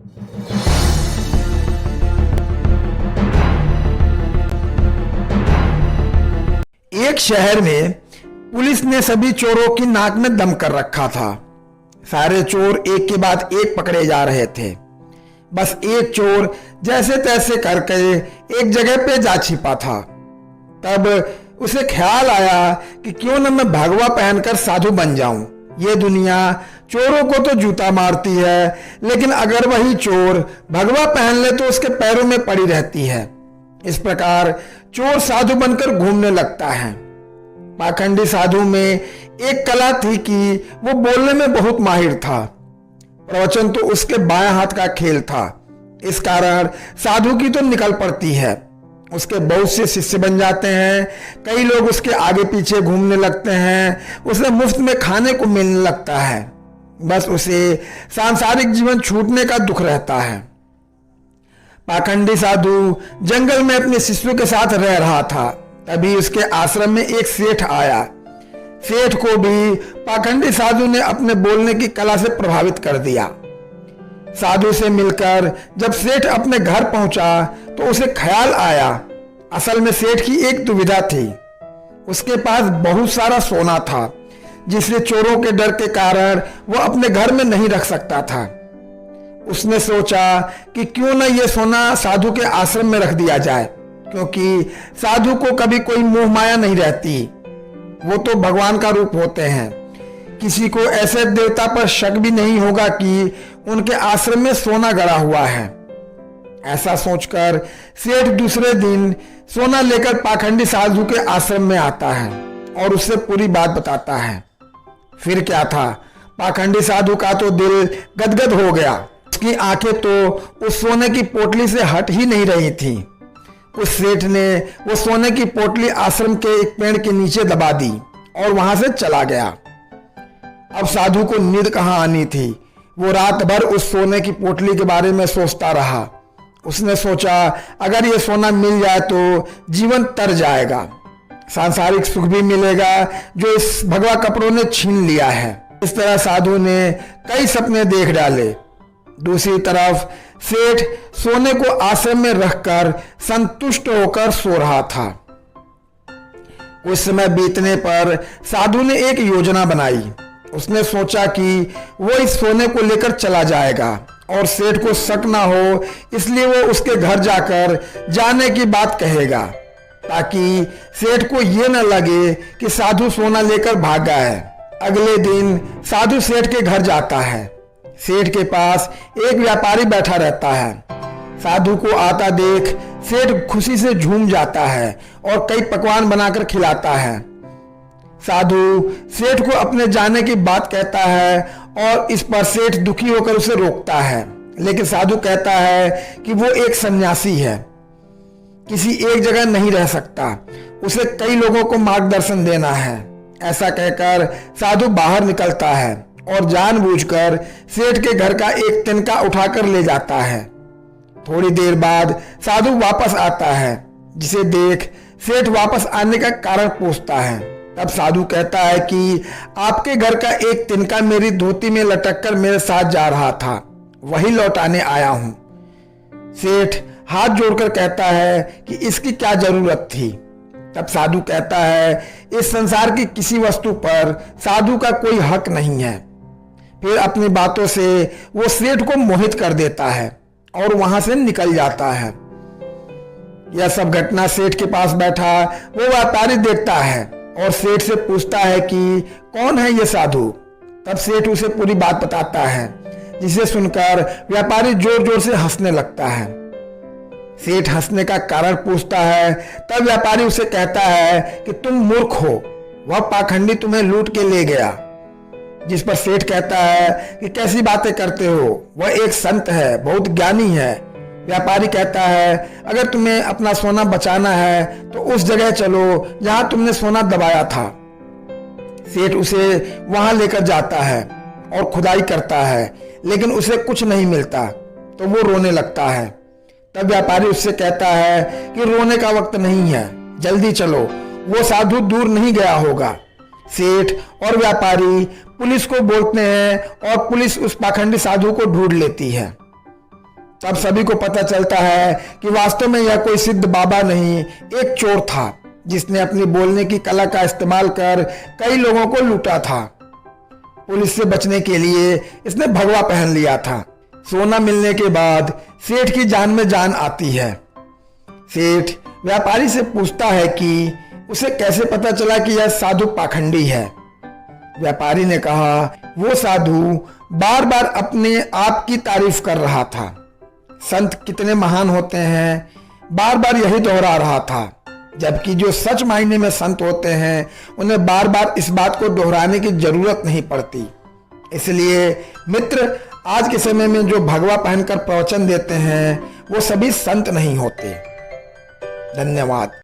एक शहर में पुलिस ने सभी चोरों की नाक में दम कर रखा था। सारे चोर एक के बाद एक पकड़े जा रहे थे। बस एक चोर जैसे तैसे करके एक जगह पे जा छिपा था। तब उसे ख्याल आया कि क्यों न मैं भगवा पहनकर साधु बन जाऊं। ये दुनिया चोरों को तो जूता मारती है, लेकिन अगर वही चोर भगवा पहन ले तो उसके पैरों में पड़ी रहती है। इस प्रकार चोर साधु बनकर घूमने लगता है। पाखंडी साधु में एक कला थी कि वो बोलने में बहुत माहिर था। प्रवचन तो उसके बाएं हाथ का खेल था। इस कारण साधु की तो निकल पड़ती है। उसके बहुत से शिष्य बन जाते हैं। कई लोग उसके आगे पीछे घूमने लगते हैं। उसे मुफ्त में खाने को मिलने लगता है। बस उसे सांसारिक जीवन छूटने का दुख रहता है। पाखंडी साधु जंगल में अपने शिष्यों के साथ रह रहा था। तभी उसके आश्रम में एक सेठ आया। सेठ को भी पाखंडी साधु ने अपने बोलने की कला से प्रभावित कर दिया। साधु से मिलकर जब सेठ अपने घर पहुंचा तो उसे ख्याल आया, असल में सेठ की एक दुविधा थी। उसके पास बहुत सारा सोना था, जिसे चोरों के डर के कारण वो अपने घर में नहीं रख सकता था। उसने सोचा कि क्यों न ये सोना साधु के आश्रम में रख दिया जाए, क्योंकि साधु को कभी कोई मोह माया नहीं रहती। वो तो भगवान का रूप होते हैं। किसी को ऐसे देवता पर शक भी नहीं होगा कि उनके आश्रम में सोना गड़ा हुआ है। ऐसा सोचकर सेठ दूसरे दिन सोना लेकर पाखंडी साधु के आश्रम में आता है और उससे पूरी बात बताता है। फिर क्या था, पाखंडी साधु का तो दिल गदगद हो गया। उसकी आंखें तो उस सोने की पोटली से हट ही नहीं रही थी। उस सेठ ने वो सोने की पोटली आश्रम के एक पेड़ के नीचे दबा दी और वहां से चला गया। अब साधु को नींद कहां आनी थी। वो रात भर उस सोने की पोटली के बारे में सोचता रहा। उसने सोचा अगर ये सोना मिल जाए तो जीवन तर जाएगा, सांसारिक सुख भी मिलेगा जो इस भगवा कपड़ों ने छीन लिया है। इस तरह साधु ने कई सपने देख डाले। दूसरी तरफ सेठ सोने को आश्रम में रखकर संतुष्ट होकर सो रहा था। कुछ समय बीतने पर साधु ने एक योजना बनाई। उसने सोचा कि वो इस सोने को लेकर चला जाएगा और सेठ को शक ना हो, इसलिए वो उसके घर जाकर जाने की बात कहेगा, ताकि सेठ को ये न लगे कि साधु सोना लेकर भागा है। अगले दिन साधु सेठ के घर जाता है। सेठ के पास एक व्यापारी बैठा रहता है। साधु को आता देख सेठ खुशी से झूम जाता है और कई पकवान बनाकर खिलाता है। साधु सेठ को अपने जाने की बात कहता है और इस पर सेठ दुखी होकर उसे रोकता है, लेकिन साधु कहता है कि वो एक सन्यासी है, किसी एक जगह नहीं रह सकता, उसे कई लोगों को मार्गदर्शन देना है। ऐसा कहकर साधु बाहर निकलता है और जानबूझकर सेठ के घर का एक तिनका उठाकर ले जाता है। थोड़ी देर बाद साधु वापस आता है, जिसे देख सेठ वापस आने का कारण पूछता है। तब साधु कहता है कि आपके घर का एक तिनका मेरी धोती में लटक कर मेरे साथ जा रहा था, वही लौटाने आया हूं। सेठ हाथ जोड़कर कहता है कि इसकी क्या जरूरत थी। तब साधु कहता है इस संसार की किसी वस्तु पर साधु का कोई हक नहीं है। फिर अपनी बातों से वो सेठ को मोहित कर देता है और वहां से निकल जाता है। यह सब घटना सेठ के पास बैठा वो व्यापारी देखता है और सेठ से पूछता है कि कौन है ये साधु। तब सेठ उसे पूरी बात बताता है, जिसे सुनकर व्यापारी जोर जोर से हंसने लगता है। सेठ हंसने का कारण पूछता है। तब व्यापारी उसे कहता है कि तुम मूर्ख हो, वह पाखंडी तुम्हें लूट के ले गया। जिस पर सेठ कहता है कि कैसी बातें करते हो, वह एक संत है, बहुत ज्ञानी है। व्यापारी कहता है अगर तुम्हें अपना सोना बचाना है तो उस जगह चलो जहां तुमने सोना दबाया था। सेठ उसे वहां लेकर जाता है और खुदाई करता है, लेकिन उसे कुछ नहीं मिलता तो वो रोने लगता है। तब व्यापारी उससे कहता है कि रोने का वक्त नहीं है, जल्दी चलो, वो साधु दूर नहीं गया होगा। सेठ और व्यापारी पुलिस को बोलते हैं और पुलिस उस पाखंडी साधु को ढूंढ लेती है। तब सभी को पता चलता है कि वास्तव में यह कोई सिद्ध बाबा नहीं, एक चोर था जिसने अपनी बोलने की कला का इस्तेमाल कर कई लोगों को लूटा था। पुलिस से बचने के लिए इसने भगवा पहन लिया था। सोना मिलने के बाद सेठ की जान में जान आती है। सेठ व्यापारी से पूछता है कि उसे कैसे पता चला कि यह साधु पाखंडी है। व्यापारी ने कहा, वो साधु बार बार अपने आप की तारीफ कर रहा था। संत कितने महान होते हैं, बार बार यही दोहरा रहा था, जबकि जो सच मायने में संत होते हैं उन्हें बार बार इस बात को दोहराने की जरूरत नहीं पड़ती। इसलिए मित्र, आज के समय में जो भगवा पहनकर प्रवचन देते हैं वो सभी संत नहीं होते। धन्यवाद।